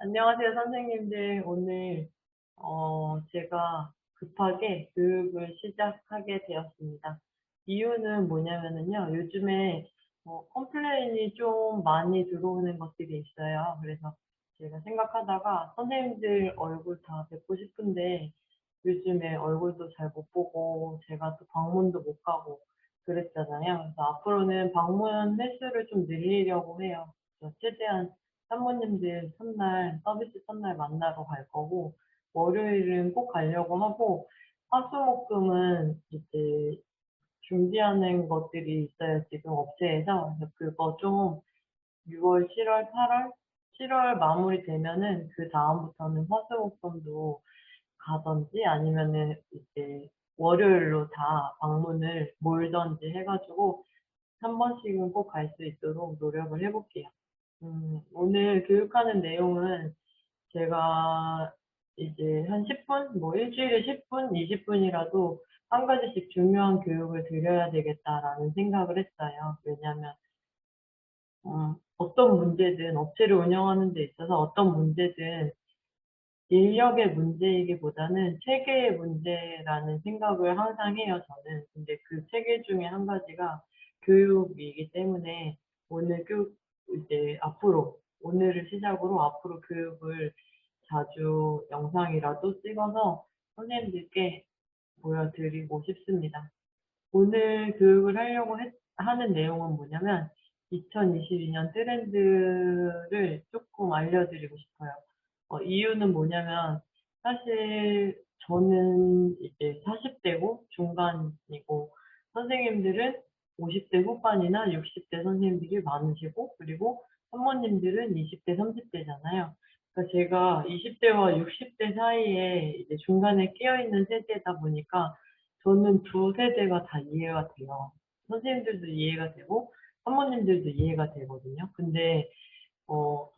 안녕하세요, 선생님들. 오늘, 제가 급하게 교육을 시작하게 되었습니다. 이유는 뭐냐면은요, 요즘에, 컴플레인이 좀 많이 들어오는 것들이 있어요. 그래서 제가 생각하다가 선생님들 얼굴 다 뵙고 싶은데, 요즘에 얼굴도 잘 못 보고, 제가 또 방문도 못 가고, 그랬잖아요. 그래서 앞으로는 방문 횟수를 좀 늘리려고 해요. 그래서 최대한 사모님들 첫날, 서비스 첫날 만나러 갈 거고, 월요일은 꼭 가려고 하고, 화수목금은 이제 준비하는 것들이 있어요, 지금 업체에서. 그래서 그거 좀 6월, 7월, 8월, 7월 마무리되면은 그 다음부터는 화수목금도 가든지 아니면은 이제 월요일로 다 방문을 몰든지 해가지고 한 번씩은 꼭 갈 수 있도록 노력을 해볼게요. 오늘 교육하는 내용은 제가 이제 한 10분, 뭐 일주일에 10분, 20분이라도 한 가지씩 중요한 교육을 드려야 되겠다라는 생각을 했어요. 왜냐하면 어떤 문제든 업체를 운영하는 데 있어서 어떤 문제든 인력의 문제이기보다는 체계의 문제라는 생각을 항상 해요, 저는. 근데 그 체계 중에 한 가지가 교육이기 때문에 오늘 이제 앞으로, 오늘을 시작으로 앞으로 교육을 자주 영상이라도 찍어서 선생님들께 보여드리고 싶습니다. 오늘 교육을 하는 내용은 뭐냐면 2022년 트렌드를 조금 알려드리고 싶어요. 이유는 뭐냐면 사실 저는 이제 40대고 중반이고 선생님들은 50대 후반이나 60대 선생님들이 많으시고 그리고 산모님들은 20대, 30대잖아요. 그러니까 제가 20대와 60대 사이에 이제 중간에 끼어 있는 세대다 보니까 저는 두 세대가 다 이해가 돼요. 선생님들도 이해가 되고 산모님들도 이해가 되거든요. 근데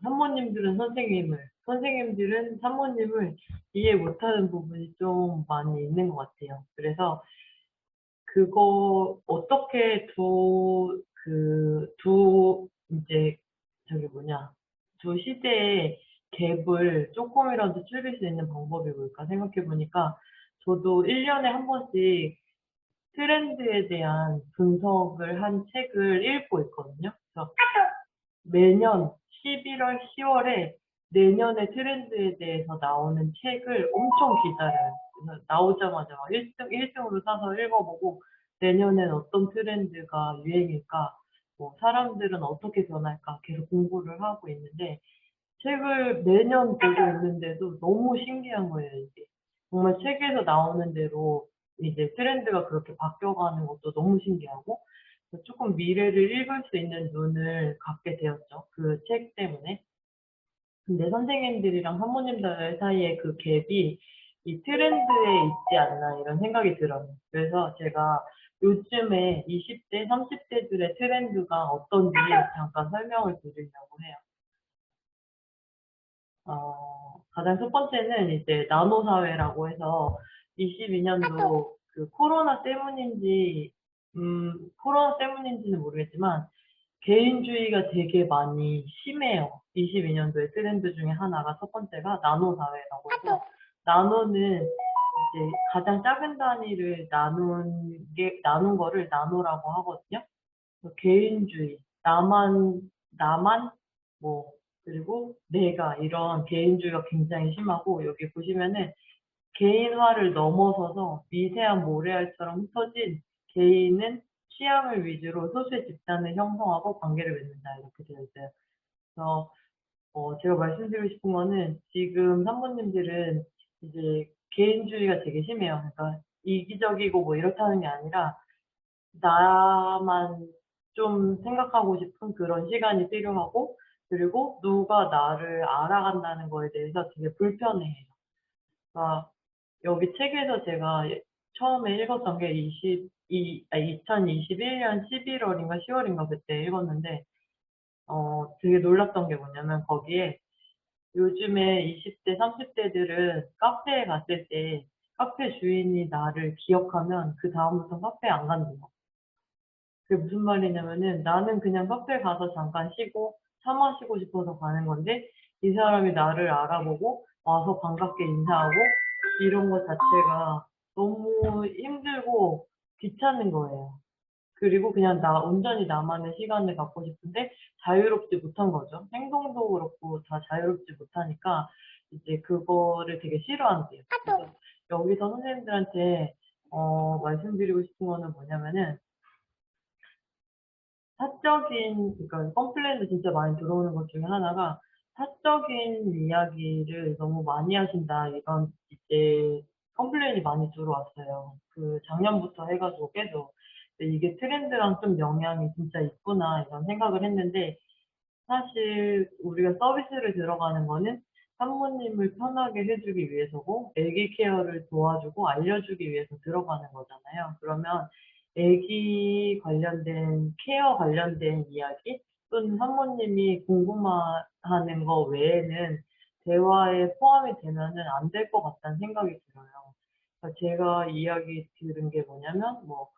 산모님들은 선생님을, 선생님들은 산모님을 이해 못하는 부분이 좀 많이 있는 것 같아요. 그래서 그거 어떻게 이제 저기 뭐냐, 두 시대의 갭을 조금이라도 줄일 수 있는 방법이 뭘까 생각해 보니까 저도 1년에 한 번씩 트렌드에 대한 분석을 한 책을 읽고 있거든요. 그래서 매년 11월, 10월에 내년의 트렌드에 대해서 나오는 책을 엄청 기다려요. 그래서 나오자마자 막 1등으로 사서 읽어보고 내년엔 어떤 트렌드가 유행일까, 뭐 사람들은 어떻게 변할까 계속 공부를 하고 있는데 책을 매년 보고 있는데도 너무 신기한 거예요, 이게. 정말 책에서 나오는 대로 이제 트렌드가 그렇게 바뀌어가는 것도 너무 신기하고 조금 미래를 읽을 수 있는 눈을 갖게 되었죠. 그 책 때문에. 근데 선생님들이랑 사모님들 사이의 그 갭이 이 트렌드에 있지 않나 이런 생각이 들어요. 그래서 제가 요즘에 20대, 30대들의 트렌드가 어떤지 잠깐 설명을 드리려고 해요. 가장 첫 번째는 이제 나노 사회라고 해서 22년도 그 코로나 때문인지는 모르겠지만 개인주의가 되게 많이 심해요. 22년도의 트렌드 중에 하나가 첫 번째가 나노 사회라고 해서 나노는 이제 가장 작은 단위를 나눈 거를 나노라고 하거든요. 개인주의, 나만, 뭐, 그리고 내가 이런 개인주의가 굉장히 심하고, 여기 보시면은 개인화를 넘어서서 미세한 모래알처럼 흩어진 개인은 취향을 위주로 소수의 집단을 형성하고 관계를 맺는다. 이렇게 되어 있어요. 그래서, 제가 말씀드리고 싶은 거는 지금 산모님들은 이제 개인주의가 되게 심해요. 그러니까 이기적이고 뭐 이렇다는 게 아니라 나만 좀 생각하고 싶은 그런 시간이 필요하고, 그리고 누가 나를 알아간다는 거에 대해서 되게 불편해해요. 그러니까 여기 책에서 제가 처음에 읽었던 게 2021년 11월인가 10월인가 그때 읽었는데, 되게 놀랐던 게 뭐냐면 거기에 요즘에 20대, 30대들은 카페에 갔을 때 카페 주인이 나를 기억하면 그 다음부터 카페에 안 간대요. 그게 무슨 말이냐면은 나는 그냥 카페 가서 잠깐 쉬고 차 마시고 싶어서 가는 건데 이 사람이 나를 알아보고 와서 반갑게 인사하고 이런 거 자체가 너무 힘들고 귀찮은 거예요. 그리고 그냥 온전히 나만의 시간을 갖고 싶은데 자유롭지 못한 거죠. 행동도 그렇고 다 자유롭지 못하니까 이제 그거를 되게 싫어한대요. 그래서 여기서 선생님들한테 말씀드리고 싶은 거는 뭐냐면은 그러니까 컴플레인도 진짜 많이 들어오는 것 중에 하나가 사적인 이야기를 너무 많이 하신다 이런 이제 컴플레인이 많이 들어왔어요. 그 작년부터 해가지고 계속. 근데 이게 트렌드랑 좀 영향이 진짜 있구나 이런 생각을 했는데 사실 우리가 서비스를 들어가는 거는 산모님을 편하게 해주기 위해서고 아기 케어를 도와주고 알려주기 위해서 들어가는 거잖아요. 그러면 아기 관련된 케어 관련된 이야기 또는 산모님이 궁금해하는 거 외에는 대화에 포함이 되면은 안 될 것 같다는 생각이 들어요. 그러니까 제가 이야기 들은 게 뭐냐면 뭐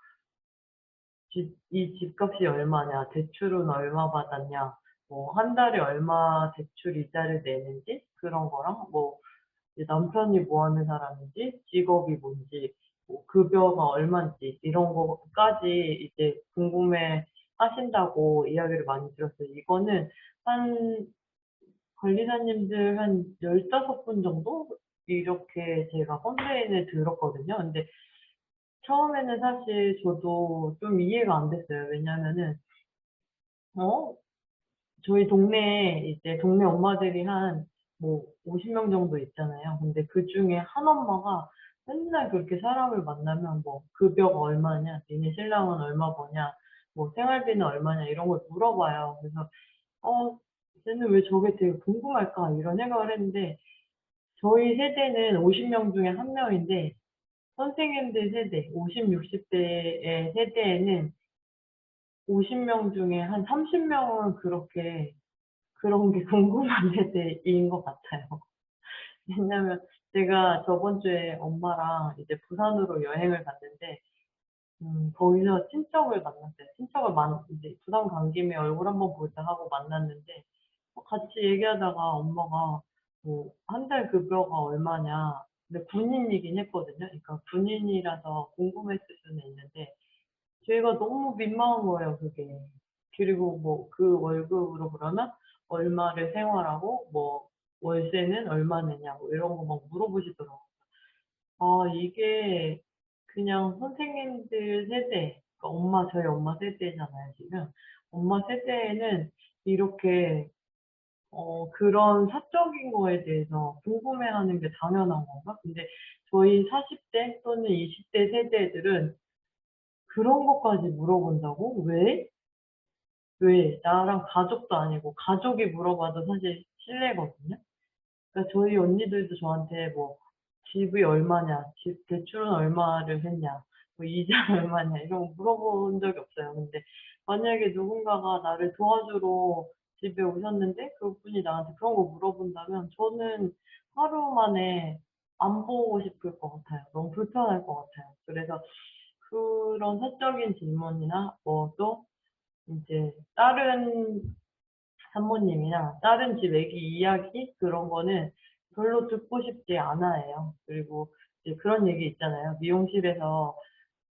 이 집값이 얼마냐, 대출은 얼마 받았냐, 뭐 한 달에 얼마 대출 이자를 내는지 그런 거랑 뭐 이제 남편이 뭐 하는 사람인지, 직업이 뭔지, 뭐 급여가 얼마인지 이런 거까지 이제 궁금해 하신다고 이야기를 많이 들었어요. 이거는 한 관리사님들 한 15분 정도 이렇게 제가 컴플레인을 들었거든요. 근데 처음에는 사실 저도 좀 이해가 안 됐어요. 왜냐면은 어 저희 동네에 이제 동네 엄마들이 한 뭐 50명 정도 있잖아요. 근데 그중에 한 엄마가 맨날 그렇게 사람을 만나면 뭐 "급여가 얼마냐? 니네 신랑은 얼마 버냐? 뭐 생활비는 얼마냐?" 이런 걸 물어봐요. 그래서 '어 쟤는 왜 저게 되게 궁금할까?' 이런 생각을 했는데 저희 세대는 50명 중에 한 명인데 선생님들 세대 50, 60 대의 세대에는 50명 중에 한 30명은 그렇게 그런 게 궁금한 세대인 것 같아요. 왜냐면 제가 저번 주에 엄마랑 이제 부산으로 여행을 갔는데 거기서 친척을 만났어요. 친척을 이제 부산 간 김에 얼굴 한번 보자 하고 만났는데 같이 얘기하다가 엄마가 뭐 한 달 급여가 얼마냐. 근데 군인이긴 했거든요. 그러니까 군인이라서 궁금했을 수는 있는데 제가 너무 민망한 거예요, 그게. 그리고 뭐 그 월급으로 그러면 얼마를 생활하고 뭐 월세는 얼마 내냐 뭐 이런 거 막 물어보시더라고요. 아 이게 그냥 선생님들 세대 그러니까 저희 엄마 세대잖아요, 지금. 엄마 세대에는 이렇게 그런 사적인 거에 대해서 궁금해하는 게 당연한 건가? 근데 저희 40대 또는 20대 세대들은 그런 것까지 물어본다고? 왜? 왜? 나랑 가족도 아니고 가족이 물어봐도 사실 실례거든요. 그러니까 저희 언니들도 저한테 뭐 "집이 얼마냐? 집 대출은 얼마를 했냐? 뭐 이자는 얼마냐?" 이런 거 물어본 적이 없어요. 근데 만약에 누군가가 나를 도와주러 집에 오셨는데 그분이 나한테 그런 거 물어본다면 저는 하루 만에 안 보고 싶을 것 같아요. 너무 불편할 것 같아요. 그래서 그런 사적인 질문이나 뭐 또 인제 다른 산모님이나 다른 집 애기 이야기 그런 거는 별로 듣고 싶지 않아해요. 그리고 이제 그런 얘기 있잖아요.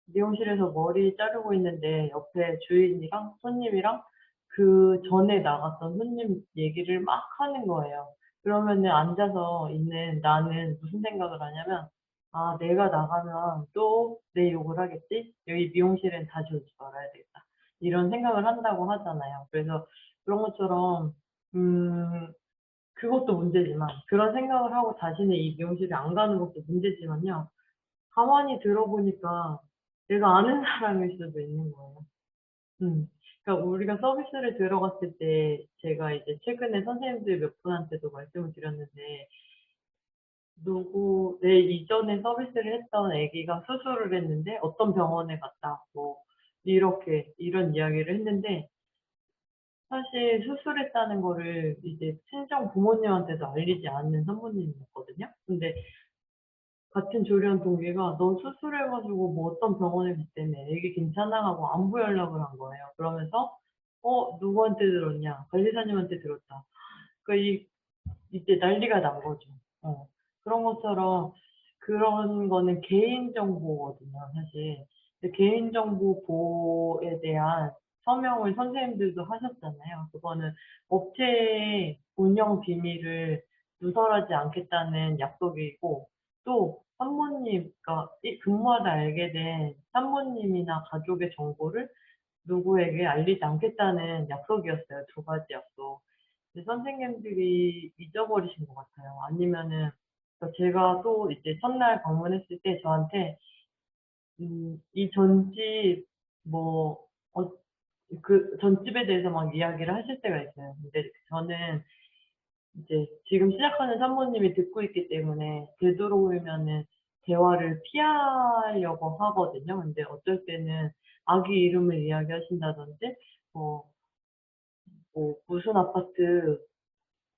미용실에서 머리 자르고 있는데 옆에 주인이랑 손님이랑 그전에 나갔던 손님 얘기를 막 하는 거예요. 그러면은 앉아서 있는 나는 무슨 생각을 하냐면 '아 내가 나가면 또 내 욕을 하겠지? 여기 미용실엔 다시 오지 말아야 되겠다.' 이런 생각을 한다고 하잖아요. 그래서 그런 것처럼 음 그것도 문제지만 그런 생각을 하고 다시는 이 미용실에 안 가는 것도 문제지만요. 가만히 들어보니까 내가 아는 사람일 수도 있는 거예요. 음. 그러니까 우리가 서비스를 들어갔을 때 제가 이제 최근에 선생님들 몇 분한테도 말씀을 드렸는데 내 이전에 서비스를 했던 아기가 수술을 했는데 어떤 병원에 갔다 뭐 이렇게 이런 이야기를 했는데 사실 수술했다는 거를 이제 친정 부모님한테도 알리지 않는 산모님이었거든요. 근데 같은 조련 동기가 "너 수술해 가지고 뭐 어떤 병원에 갔다며. 애기 괜찮아?" 하고 안부 연락을 한 거예요. 그러면서 "어 누구한테 들었냐?" "관리사님한테 들었다." 그러니까 이제 난리가 난 거죠. 그런 것처럼 그런 거는 개인정보거든요, 사실. 근데 개인정보 보호에 대한 서명을 선생님들도 하셨잖아요. 그거는 업체의 운영 비밀을 누설하지 않겠다는 약속이고, 또 산모님, 그러니까 근무하다 알게 된 산모님이나 가족의 정보를 누구에게 알리지 않겠다는 약속이었어요. 두 가지 약속. 근데 선생님들이 잊어버리신 것 같아요. 아니면은 그러니까 제가 또 이제 첫날 방문했을 때 저한테 이 전집 뭐 그 전집에 대해서 막 이야기를 하실 때가 있어요. 근데 저는 이제 지금 시작하는 산모님이 듣고 있기 때문에 되도록이면은 대화를 피하려고 하거든요. 근데 어쩔 때는 아기 이름을 이야기하신다든지 뭐 무슨 아파트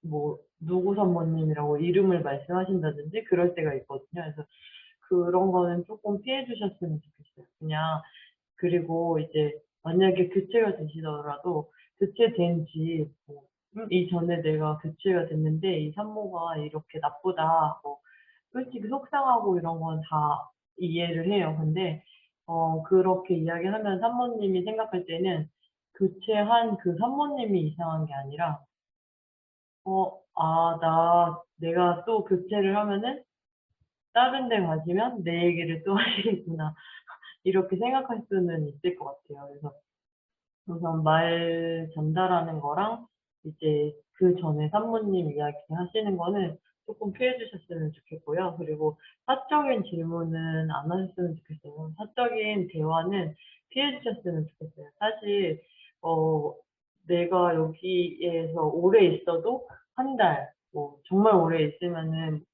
뭐 누구 산모님이라고 이름을 말씀하신다든지 그럴 때가 있거든요. 그래서 그런 거는 조금 피해 주셨으면 좋겠어요. 그냥. 그리고 이제 만약에 교체가 되시더라도 교체된 지 뭐 이전에 내가 교체가 됐는데 이 산모가 이렇게 나쁘다 뭐 솔직히 속상하고 이런 건 다 이해를 해요. 근데 그렇게 이야기하면 산모님이 생각할 때는 교체한 그 산모님이 이상한 게 아니라 내가 또 교체를 하면은 다른 데 가시면 내 얘기를 또 하시겠구나. 이렇게 생각할 수는 있을 것 같아요. 그래서 우선 말 전달하는 거랑 이제 그전에 산모님 이야기 하시는 거는 조금 피해 주셨으면 좋겠고요. 그리고 사적인 질문은 안 하셨으면 좋겠어요. 사적인 대화는 피해 주셨으면 좋겠어요. 사실 어 내가 여기에서 오래 있어도 한 달, 뭐 정말 오래 있으면은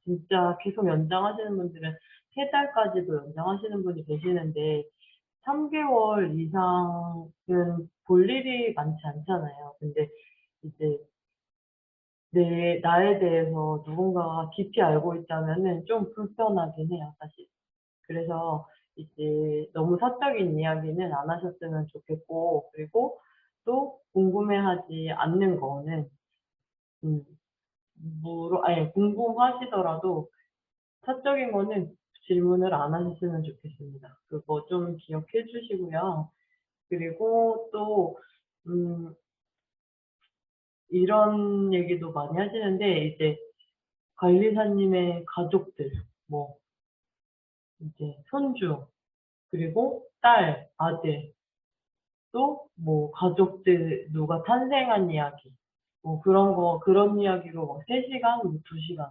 진짜 계속 연장하시는 분들은 3달까지도 연장하시는 분이 계시는데 3개월 이상은 볼 일이 많지 않잖아요. 근데 이제 나에 대해서 누군가가 깊이 알고 있다면은 좀 불편하긴 해요, 사실. 그래서 이제 너무 사적인 이야기는 안 하셨으면 좋겠고, 그리고 또 궁금해하지 않는 거는, 음, 아니, 궁금하시더라도 사적인 거는 질문을 안 하셨으면 좋겠습니다. 그거 좀 기억해 주시고요. 그리고 또, 음, 이런 얘기도 많이 하시는데, 이제 관리사님의 가족들, 뭐, 이제 손주, 그리고 딸, 아들, 또 뭐 가족들 누가 탄생한 이야기, 뭐 그런 이야기로 막 3시간, 뭐 2시간,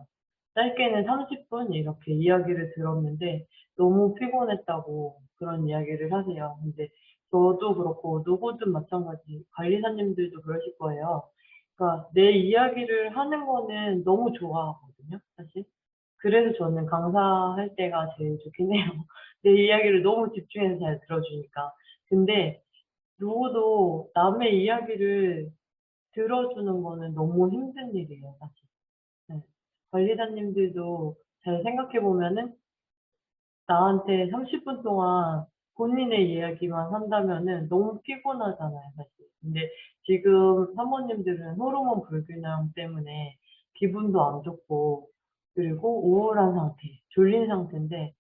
짧게는 30분 이렇게 이야기를 들었는데 너무 피곤했다고 그런 이야기를 하세요. 근데 저도 그렇고 누구든 마찬가지 관리사님들도 그러실 거예요. 그러니까 내 이야기를 하는 거는 너무 좋아하거든요, 사실. 그래서 저는 강사할 때가 제일 좋긴 해요. 내 이야기를 너무 집중해서 잘 들어주니까. 근데 누구도 남의 이야기를 들어주는 거는 너무 힘든 일이에요, 사실. 네. 관리자님들도 잘 생각해 보면은 나한테 30분 동안 본인의 이야기만 한다면은 너무 피곤하잖아요, 사실. 근데 지금 사모님들은 호르몬 불균형 때문에 기분도 안 좋고, 그리고 우울한 상태, 졸린 상태인데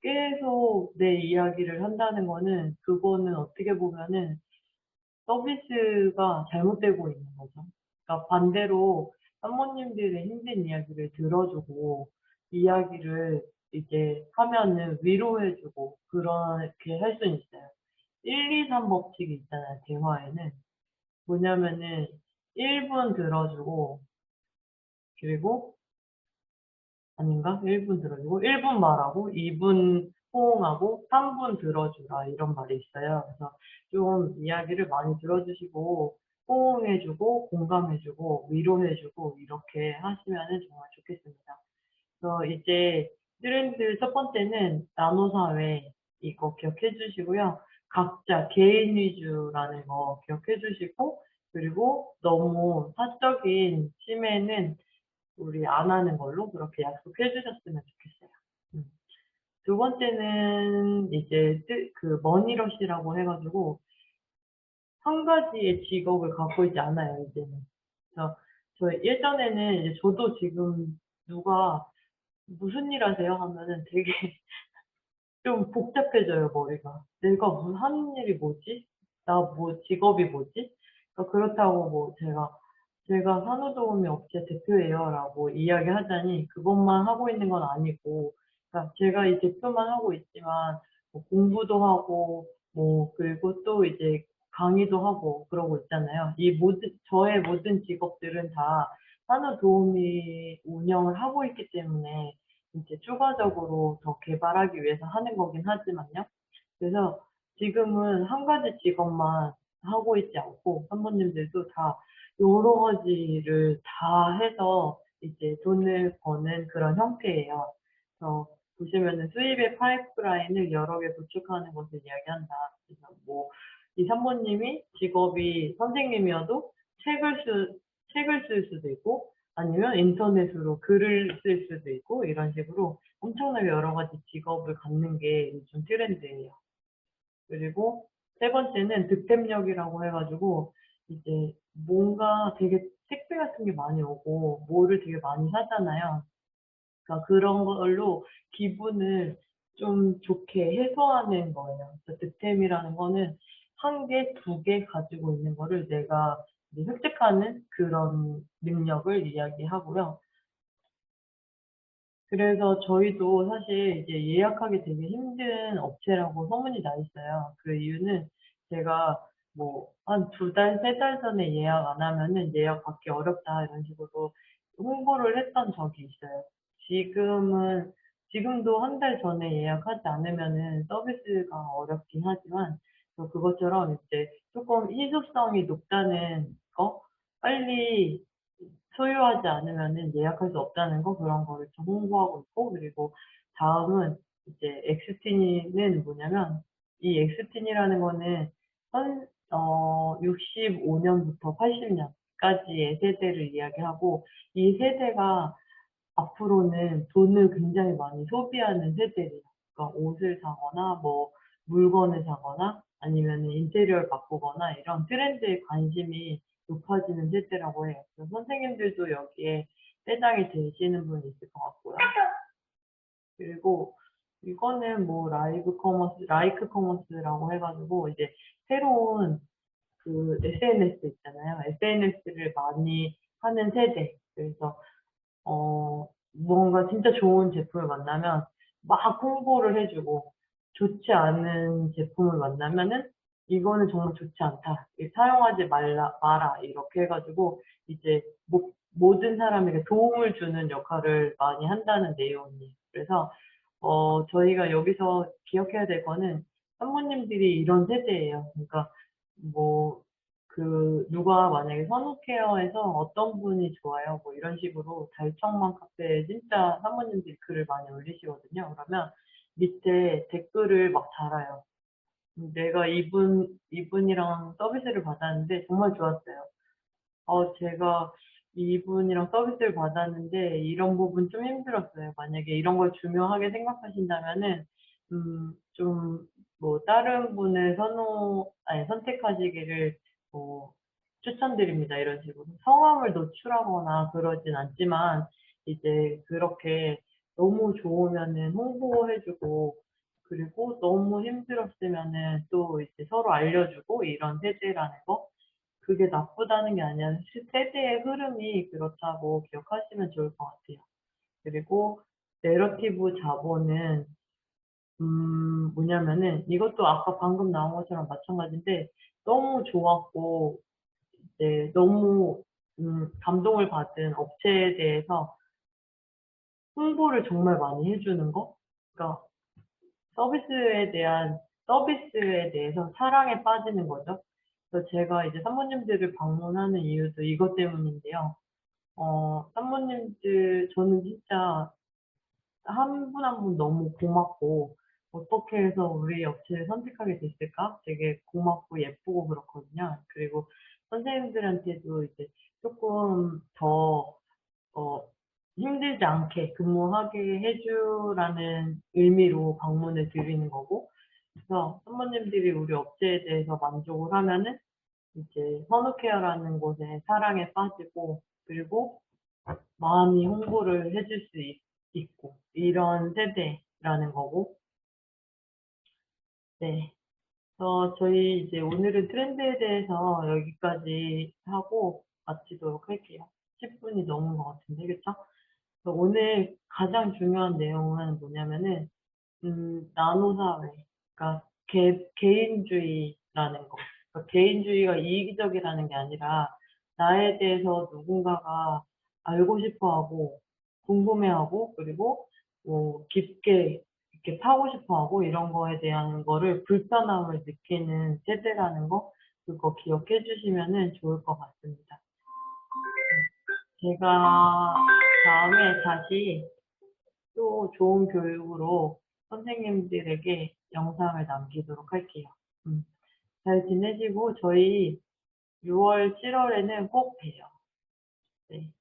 계속 내 이야기를 한다는 거는 그거는 어떻게 보면은 서비스가 잘못되고 있는 거죠. 그러니까 반대로 산모님들의 힘든 이야기를 들어주고 이야기를 이제 하면은 위로해 주고 그렇게 할 수는 있어요. 1, 2, 3 법칙이 있잖아요, 대화에는. 뭐냐면은 1분 들어주고, 그리고 아닌가? 1분 들어주고 1분 말하고 2분 호응하고 3분 들어주라 이런 말이 있어요. 그래서 좀 이야기를 많이 들어주시고 호응해 주고 공감해 주고 위로해 주고 이렇게 하시면은 정말 좋겠습니다. 그래서 이제 트렌드 첫 번째는 나노 사회 이거 기억해 주시고요. 각자 개인 위주라는 거 기억해 주시고, 그리고 너무 사적인 침해는 우리 안 하는 걸로 그렇게 약속해 주셨으면 좋겠어요. 음. 두 번째는 이제 머니러시라고 해 가지고 한 가지의 직업을 갖고 있지 않아요, 이제는. 그래서 저 예전에는 이제 저도 지금 누가 "무슨 일 하세요?" 하면은 되게 좀 복잡해져요, 머리가. '내가 하는 일이 뭐지? 나 뭐 직업이 뭐지?' 그렇다고 뭐 "제가 산후조리원 업체 대표예요."라고 이야기하자니 그것만 하고 있는 건 아니고, 제가 이 대표만 하고 있지만 뭐 공부도 하고 뭐 그리고 또 이제 강의도 하고 그러고 있잖아요. 이 모든 저의 모든 직업들은 다 산후도우미 운영을 하고 있기 때문에 이제 추가적으로 더 개발하기 위해서 하는 거긴 하지만요. 그래서 지금은 한 가지 직업만 하고 있지 않고 산모님들도 다 여러 가지를 다 해서 이제 돈을 버는 그런 형태예요. 그래서 보시면은 수입의 파이프라인을 여러 개 구축하는 것을 이야기한다. 그래서 뭐 이 산모님이 직업이 선생님이어도 책을 쓸 수도 있고, 아니면 인터넷으로 글을 쓸 수도 있고, 이런 식으로 엄청나게 여러 가지 직업을 갖는 게 요즘 트렌드예요. 그리고 세 번째는 득템력이라고 해 가지고 이제 뭔가 되게 택배 같은 게 많이 오고 뭐를 되게 많이 사잖아요. 그런 걸로 기분을 좀 좋게 해소하는 거예요. 그래서 득템이라는 거는 한 개, 두 개 가지고 있는 거를 내가 이제 획득하는 그런 능력을 이야기하고요. 그래서 저희도 사실 이제 예약하기 되게 힘든 업체라고 소문이 나 있어요. 그 이유는 제가 뭐 한 2달, 3달 전에 예약 안 하면은 "예약 받기 어렵다." 이런 식으로 홍보를 했던 적이 있어요. 지금은 지금도 한 달 전에 예약하지 않으면은 서비스가 어렵긴 하지만, 그것처럼 이제 쪼끔 희소성이 높다는 거, 빨리 소유하지 않으면은 예약할 수 없다는 거, 그런 거를 좀 홍보하고 있고, 그리고 다음은 이제 엑스틴이 뭐냐면, 이 엑스틴이라는 거는 65 년부터 80 년까지의 세대를 이야기하고, 이 세대가 앞으로는 돈을 굉장히 많이 소비하는 세대래요. 옷을 사거나 뭐 물건을 사거나 아니면은 인테리어를 바꾸거나 이런 트렌드에 관심이 높아지는 세대라고 해요. 그래서 선생님들도 여기에 회장이 되시는 분이 있을 것 같고요. 그리고 이거는 뭐 라이크 커머스라고 해 가지고 이제 새로운 SNS 있잖아요. SNS를 많이 하는 세대. 그래서 뭔가 진짜 좋은 제품을 만나면 막 홍보를 해 주고, 좋지 않은 제품을 만나면은 "이거는 정말 좋지 않다. 사용하지 마라." 이렇게 해 가지고 이제 모든 사람에게 도움을 주는 역할을 많이 한다는 내용이에요. 그래서 저희가 여기서 기억해야 될 거는 산모님들이 이런 세대예요. 뭐 누가 만약에 "선호케어에서 어떤 분이 좋아요." 뭐 이런 식으로 달청망 카페에 진짜 사모님들이 글을 많이 올리시거든요. 그러면 밑에 댓글을 막 달아요. "내가 이분이랑 서비스를 받았는데 정말 좋았어요. 제가 이분이랑 서비스를 받았는데 이런 부분 좀 힘들었어요. 만약에 이런 걸 중요하게 생각하신다면은 좀 뭐 다른 분을 선택하시기를 뭐 추천드립니다." 이런 식으로 성함을 노출하거나 그러진 않지만, 이제 그렇게 너무 좋으면은 홍보해 주고, 그리고 너무 힘들었으면은 또 이제 서로 알려주고, 이런 세대라는 거. 그게 나쁘다는 게 아니라 세대의 흐름이 그렇다고 기억하시면 좋을 것 같아요. 그리고 내러티브 자본은 뭐냐면은 이것도 아까 방금 나온 것처럼 마찬가지인데, 너무 좋았고 이제 너무 감동을 받은 업체에 대해서 홍보를 정말 많이 해 주는 거. 그러니까 서비스에 대해서 사랑에 빠지는 거죠. 그래서 제가 이제 산모님들을 방문하는 이유도 이것 때문인데요. 산모님들, 저는 진짜 한 분 한 분 너무 고맙고, '어떻게 해서 우리 업체를 선택하게 됐을까?' 되게 고맙고 예쁘고 그렇거든요. 그리고 선생님들한테도 이제 쪼끔 더 어 힘들지 않게 근무하게 해 주라는 의미로 방문을 드리는 거고, 그래서 산모님들이 우리 업체에 대해서 만족을 하면은 이제 선후케어라는 곳에 사랑에 빠지고, 그리고 마음이 홍보를 해줄 수 있고, 이런 세대라는 거고, 네. 저희 이제 오늘은 트렌드에 대해서 여기까지 하고 마치도록 할게요. 10분이 넘은 것 같은데, 그쵸? 오늘 가장 중요한 내용은 뭐냐면은, 나노 사회. 그러니까 개인주의라는 거. 그러니까 개인주의가 이기적이라는 게 아니라 나에 대해서 누군가가 알고 싶어 하고 궁금해 하고 그리고 뭐 깊게 이렇게 파고 싶어 하고 이런 거에 대한 거를 불편함을 느끼는 세대라는 거 그거 기억해 주시면은 좋을 것 같습니다. 제가 다음에 다시 또 좋은 교육으로 선생님들에게 영상을 남기도록 할게요. 잘 지내시고 저희 6월, 7월에는 꼭 봬요. 네.